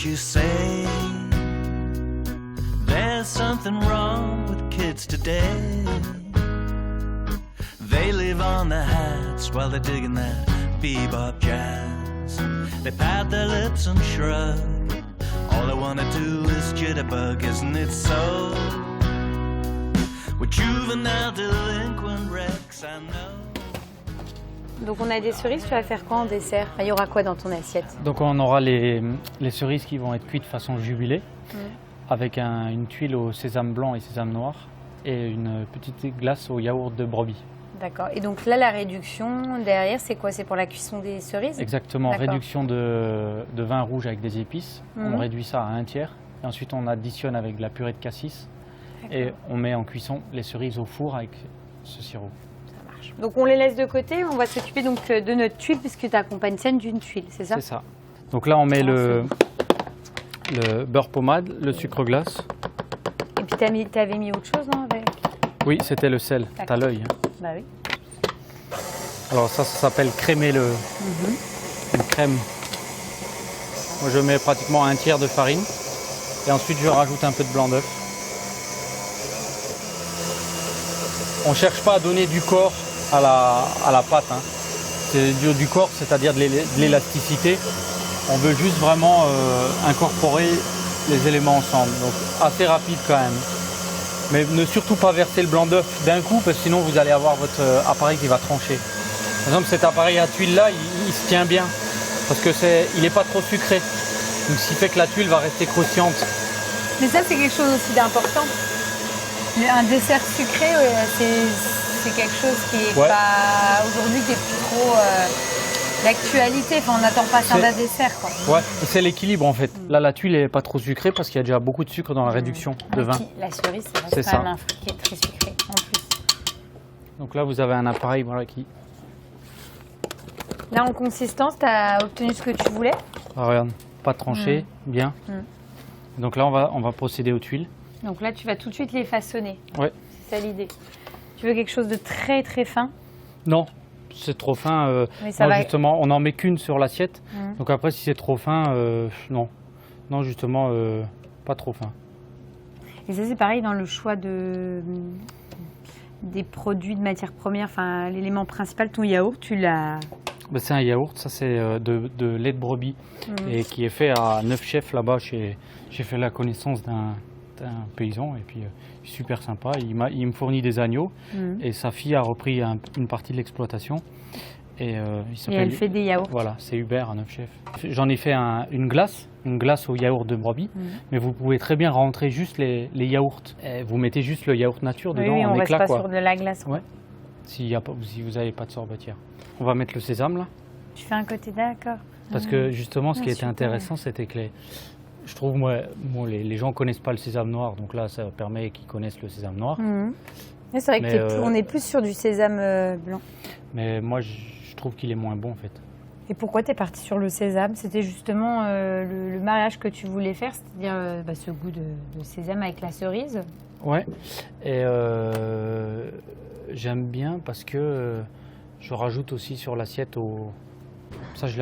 you say there's something wrong with kids today. They live on their hats while they're digging that bebop jazz. They pat their lips and shrug. All they wanna do is jitterbug, isn't it so? We're juvenile delinquent wrecks, I know. Donc on a des cerises, tu vas faire quoi en dessert? Il y aura quoi dans ton assiette? Donc on aura les cerises qui vont être cuites de façon jubilée, avec une tuile au sésame blanc et sésame noir, et une petite glace au yaourt de brebis. D'accord. Et donc là, la réduction derrière, c'est quoi? C'est pour la cuisson des cerises? Exactement, réduction de vin rouge avec des épices. On réduit ça à 1/3. Et ensuite, on additionne avec de la purée de cassis. Et on met en cuisson les cerises au four avec ce sirop. Ça marche. Donc on les laisse de côté. On va s'occuper donc de notre tuile, puisque tu accompagnes ça d'une tuile, c'est ça? C'est ça. Donc là, on met le beurre pommade, le sucre glace. Et puis tu avais mis autre chose, non, avec... Oui, c'était le sel. T'as l'œil. Bah oui. Alors ça s'appelle crémer une crème. Moi, je mets pratiquement 1/3 de farine. Et ensuite, je rajoute un peu de blanc d'œuf. On ne cherche pas à donner du corps à la pâte. Hein. C'est du corps, c'est-à-dire de l'élasticité. On veut juste vraiment incorporer les éléments ensemble. Donc assez rapide quand même. Mais ne surtout pas verser le blanc d'œuf d'un coup, parce que sinon vous allez avoir votre appareil qui va trancher. Par exemple, cet appareil à tuile là, il se tient bien, parce que il n'est pas trop sucré. Donc ce qui fait que la tuile va rester croustillante. Mais ça, c'est quelque chose aussi d'important. Un dessert sucré, c'est quelque chose qui est pas aujourd'hui, qui est plus trop d'actualité. Enfin, on n'attend pas ça d'un dessert, quoi. Ouais, c'est l'équilibre en fait. Là, la tuile n'est pas trop sucrée parce qu'il y a déjà beaucoup de sucre dans la réduction de vin. La cerise, c'est quand même un fruit qui est très sucré en plus. Donc là, vous avez un appareil qui... Là, en consistance, tu as obtenu ce que tu voulais? Ah, regarde, pas tranché, bien. Donc là, on va procéder aux tuiles. Donc là, tu vas tout de suite les façonner. Ouais. C'est ça l'idée. Tu veux quelque chose de très très fin? Non, c'est trop fin. Ça va... justement, on n'en met qu'une sur l'assiette. Donc après, si c'est trop fin, non. Non, justement, pas trop fin. Et ça, c'est pareil dans le choix des produits de matière première, enfin l'élément principal, ton yaourt, tu l'as... Ben, c'est un yaourt, ça c'est de lait de brebis et qui est fait à Neuf Chefs là-bas. J'ai fait la connaissance d'un paysan et puis super sympa. Il me fournit des agneaux et sa fille a repris une partie de l'exploitation. Et elle fait des yaourts. Voilà, c'est Hubert à Neuf Chefs. J'en ai fait une glace au yaourt de brebis, mais vous pouvez très bien rentrer juste les yaourts. Et vous mettez juste le yaourt nature dedans en éclat. On reste pas sur de la glace. Ouais. Si vous n'avez pas de sorbetière. On va mettre le sésame là. Tu fais un côté, d'accord. Parce que justement, ce qui était intéressant, c'était que je trouve, les gens ne connaissent pas le sésame noir, donc là, ça permet qu'ils connaissent le sésame noir. C'est vrai qu'on est plus sur du sésame blanc. Mais moi, je trouve qu'il est moins bon, en fait. Et pourquoi tu es parti sur le sésame? C'était justement le mariage que tu voulais faire, c'est-à-dire ce goût de sésame avec la cerise? Ouais, et j'aime bien parce que je rajoute aussi sur l'assiette, ça je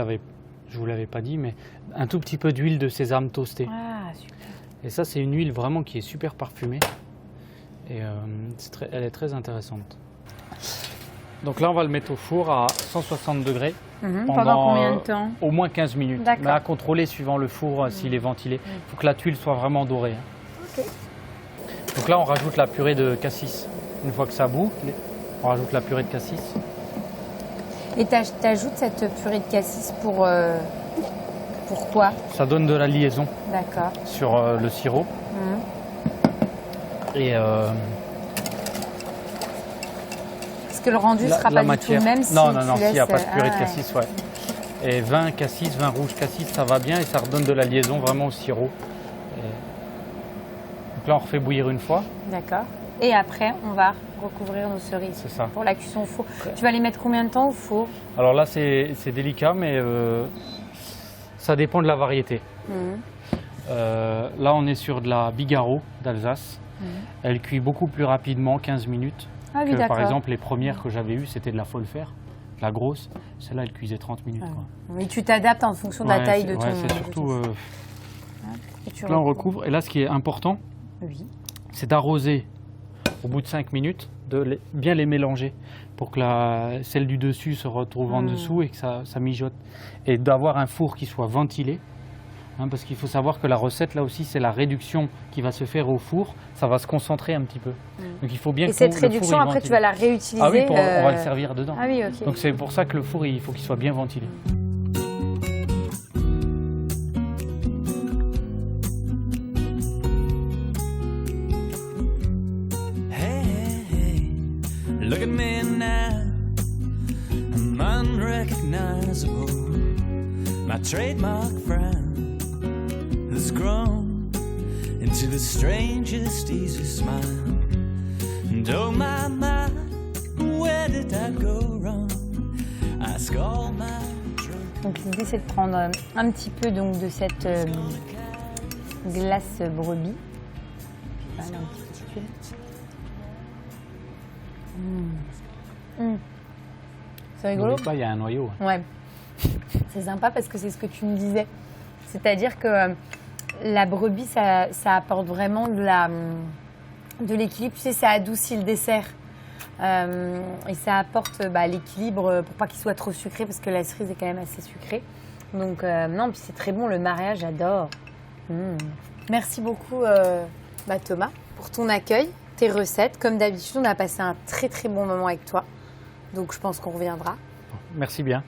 vous l'avais pas dit, mais un tout petit peu d'huile de sésame toastée. Ah, super. Et ça, c'est une huile vraiment qui est super parfumée. Et elle est très intéressante. Donc là, on va le mettre au four à 160 degrés. Pendant combien de temps? Au moins 15 minutes. Mais à contrôler suivant le four s'il est ventilé. Il faut que la tuile soit vraiment dorée. Okay. Donc là, on rajoute la purée de cassis. Une fois que ça bout, on rajoute la purée de cassis. Et tu ajoutes cette purée de cassis pourquoi? Ça donne de la liaison sur le sirop. Et parce que le rendu ne sera pas du tout le même si non, tu s'il n'y a pas de purée de ouais. cassis, ouais. Et vin rouge cassis, ça va bien et ça redonne de la liaison vraiment au sirop. Donc là, on refait bouillir une fois. D'accord. Et après, on va recouvrir nos cerises. C'est ça. Pour la cuisson au four. Tu vas les mettre combien de temps au four? Alors là, c'est délicat, mais ça dépend de la variété. Là, on est sur de la Bigarreau d'Alsace. Elle cuit beaucoup plus rapidement, 15 minutes. Ah oui, par exemple, les premières que j'avais eues, c'était de la Folfer, la grosse. Celle-là, elle cuisait 30 minutes. Quoi. Oui, tu t'adaptes en fonction de la taille de ton... c'est surtout tu là, on recouvre. Et là, ce qui est important, Oui. c'est d'arroser au bout de 5 minutes, de bien les mélanger pour que celle du dessus se retrouve en dessous et que ça mijote. Et d'avoir un four qui soit ventilé, hein, parce qu'il faut savoir que la recette, là aussi, c'est la réduction qui va se faire au four. Ça va se concentrer un petit peu. Donc il faut bien que cette le four réduction, est après, ventilé. tu vas la réutiliser. Ah oui, on va le servir dedans. Ah oui, ok. Donc c'est pour ça que le four, il faut qu'il soit bien ventilé. Look at me now, I'm unrecognizable. My trademark frown has grown into the strangest easy smile. And oh my, where did I go wrong? Ask all my drunk. Donc l'idée, c'est de prendre un petit peu donc, de cette glace brebis. Voilà, un petit peu d'huile. C'est rigolo. Là, il y a un noyau. Ouais, c'est sympa parce que c'est ce que tu me disais. C'est-à-dire que la brebis, ça apporte vraiment de l'équilibre. Tu sais, ça adoucit le dessert. Et ça apporte l'équilibre pour pas qu'il soit trop sucré parce que la cerise est quand même assez sucrée. Donc non, puis c'est très bon, le mariage, j'adore. Merci beaucoup Thomas pour ton accueil, tes recettes. Comme d'habitude, on a passé un très très bon moment avec toi. Donc je pense qu'on reviendra. Merci bien.